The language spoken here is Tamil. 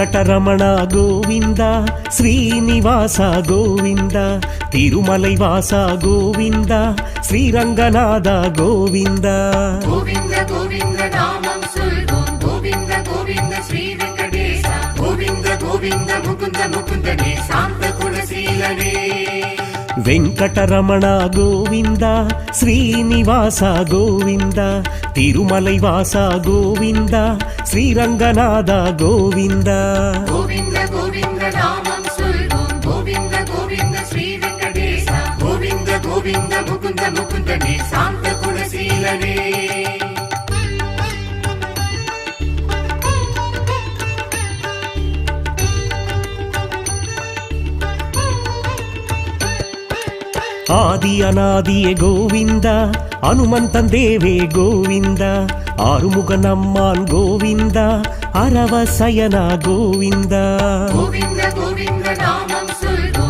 வெங்கடரமண கோவிந்தா, ஸ்ரீனிவாச கோவிந்தா, திருமலை வாசா கோவிந்தா, ஸ்ரீரங்கநாதா கோவிந்தா. கோவிந்த கோவிந்த நாமம் சொல்வோம், கோவிந்த கோவிந்த ஸ்ரீ வெங்கடேசா, கோவிந்த கோவிந்த முகுந்த முகுந்தனே சாந்த குணசீலனே. வெங்கடரமண கோவிந்தா, ஸ்ரீனிவாச கோவிந்தா, திருமலை வாசா கோவிந்தா, ஸ்ரீரங்கநாதா கோவிந்தா. கோவிந்த கோவிந்த நாமம் சொல்வோம், கோவிந்த கோவிந்த ஸ்ரீ வெங்கடேசா, கோவிந்த கோவிந்த முகுந்த முகுந்தனே சாந்த குணசீலனே. ஆதி அநாதியே கோவிந்தா, அனுமந்தன் தேவே கோவிந்தா, ஆறுமுகன் அம்மான் கோவிந்தா, அரவசயனா கோவிந்தா. கோவிந்த கோவிந்த நாமம் சொல்வோம்,